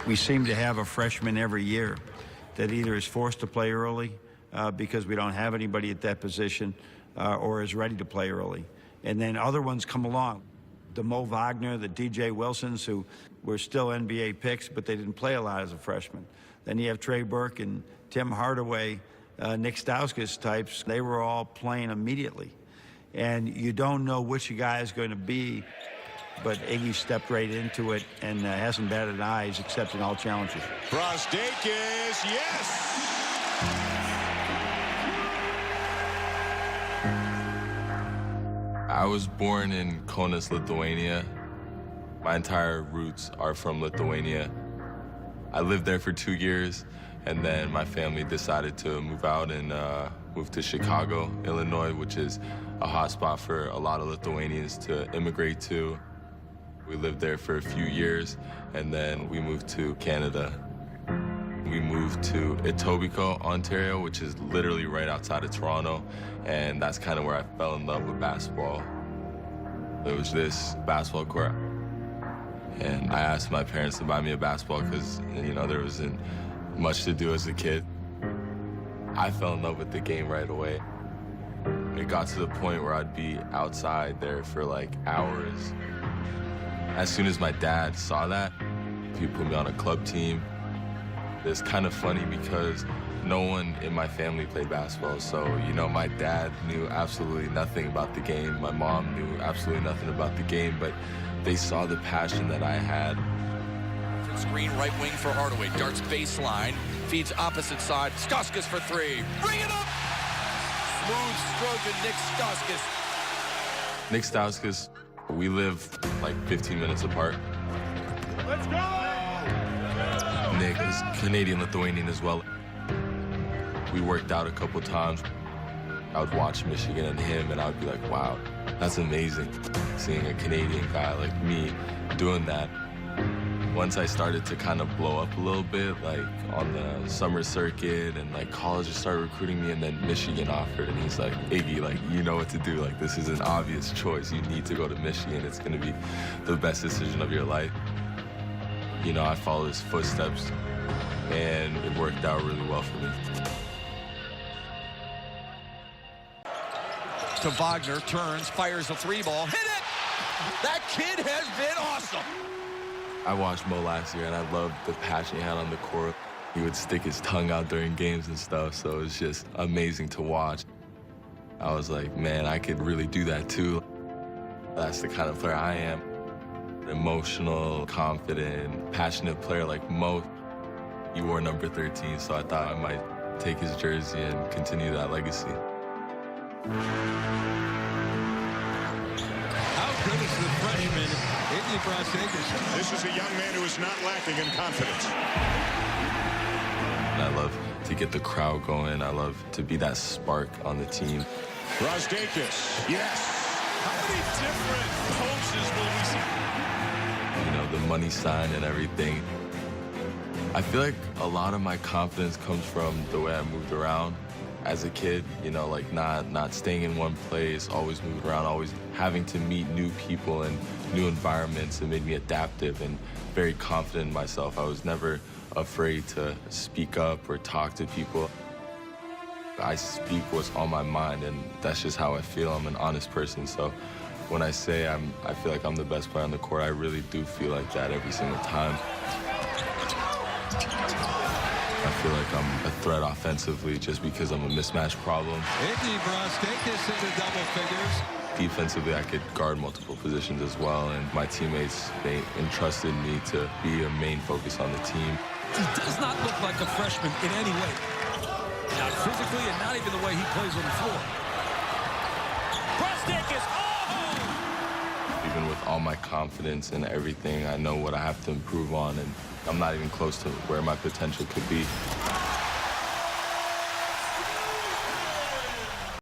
We seem to have a freshman every year that either is forced to play early because we don't have anybody at that position or is ready to play early. And then other ones come along. The Mo Wagner, the DJ Wilsons, who were still NBA picks, but they didn't play a lot as a freshman. Then you have Trey Burke and Tim Hardaway, Nick Stauskas types. They were all playing immediately. And you don't know which guy is going to be, but Iggy stepped right into it and hasn't batted an eye. He's accepting all challenges. Brazdeikis, yes! I was born in Kaunas, Lithuania. My entire roots are from Lithuania. I lived there for 2 years, and then my family decided to move out and move to Chicago, Illinois, which is a hotspot for a lot of Lithuanians to immigrate to. We lived there for a few years, and then we moved to Canada. We moved to Etobicoke, Ontario, which is literally right outside of Toronto, and that's kind of where I fell in love with basketball. There was this basketball court, and I asked my parents to buy me a basketball because, you know, there wasn't much to do as a kid. I fell in love with the game right away. It got to the point where I'd be outside there for like hours. As soon as my dad saw that, he put me on a club team. It's kind of funny because no one in my family played basketball, so, you know, my dad knew absolutely nothing about the game. My mom knew absolutely nothing about the game, but they saw the passion that I had. Screen right wing for Hardaway, darts baseline, feeds opposite side, Stauskas for three, bring it up! Smooth stroke of Nick Stauskas. Nick Stauskas, we live like 15 minutes apart. Let's go! Nick is Canadian-Lithuanian as well. We worked out a couple times. I would watch Michigan and him, and I would be like, wow, that's amazing. Seeing a Canadian guy like me doing that. Once I started to kind of blow up a little bit, like on the summer circuit, and like colleges started recruiting me, and then Michigan offered, and he's like, Iggy, like, you know what to do. Like, this is an obvious choice. You need to go to Michigan. It's gonna be the best decision of your life. You know, I followed his footsteps, and it worked out really well for me. To Wagner, turns, fires a three ball, hit it! That kid has been awesome! I watched Mo last year, and I loved the passion he had on the court. He would stick his tongue out during games and stuff, so it was just amazing to watch. I was like, man, I could really do that too. That's the kind of player I am. Emotional, confident, passionate player like Mo. He wore number 13, so I thought I might take his jersey and continue that legacy. How good is the freshman, Ignas Brazdeikis? This is a young man who is not lacking in confidence. I love to get the crowd going. I love to be that spark on the team. Brazdeikis, yes. How many different poses will we see? You know, the money sign and everything. I feel like a lot of my confidence comes from the way I moved around as a kid, you know, like not staying in one place, always moving around, always having to meet new people and new environments. It made me adaptive and very confident in myself. I was never afraid to speak up or talk to people. I speak what's on my mind, and that's just how I feel. I'm an honest person, so when I say I feel like I'm the best player on the court, I really do feel like that every single time. I feel like I'm a threat offensively just because I'm a mismatch problem. Ignas Brazdeikis into double figures. Defensively, I could guard multiple positions as well, and my teammates, they entrusted me to be a main focus on the team. He does not look like a freshman in any way. Not physically and not even the way he plays on the floor. Brazdeikis, oh! Even with all my confidence and everything, I know what I have to improve on, and I'm not even close to where my potential could be.